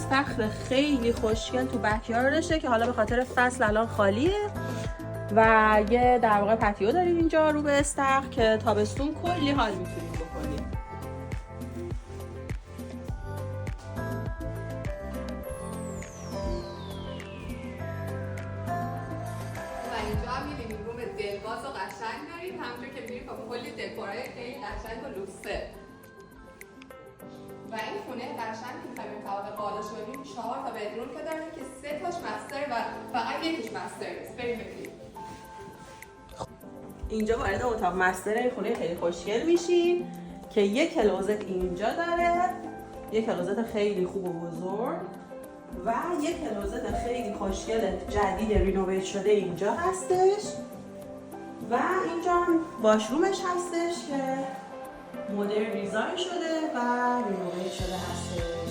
استخر خیلی خوشگل تو بکیاردشه که حالا به خاطر فصل الان خالیه و یه در واقع پتیو داریم اینجا رو به استخر که تابستون کلی حال میتونیم بکنیم. اینجا هم یه لیوینگ روم دلواز و قشنگ داریم، همونجور که می‌بینید کلی دکورای خیلی قشنگ و لوکسه. و این خونه قشنگ که می‌خوایم طبقه بالا شدیم 4 تا بدروم که داره که 3 تاش مستر و فقط یکیش مستر نیست. بریم ببینیم. اینجا وارد اتاق مستر این خونه خیلی خوشگل میشیم که یک کلوزت اینجا داره، یک کلوزت خیلی خوب و بزرگ و یک کلوزت خیلی خوشگل جدید رینوویت شده اینجا هستش و اینجا هم واشرومش هستش که مدرن دیزاین شده و رینوویت شده هستش.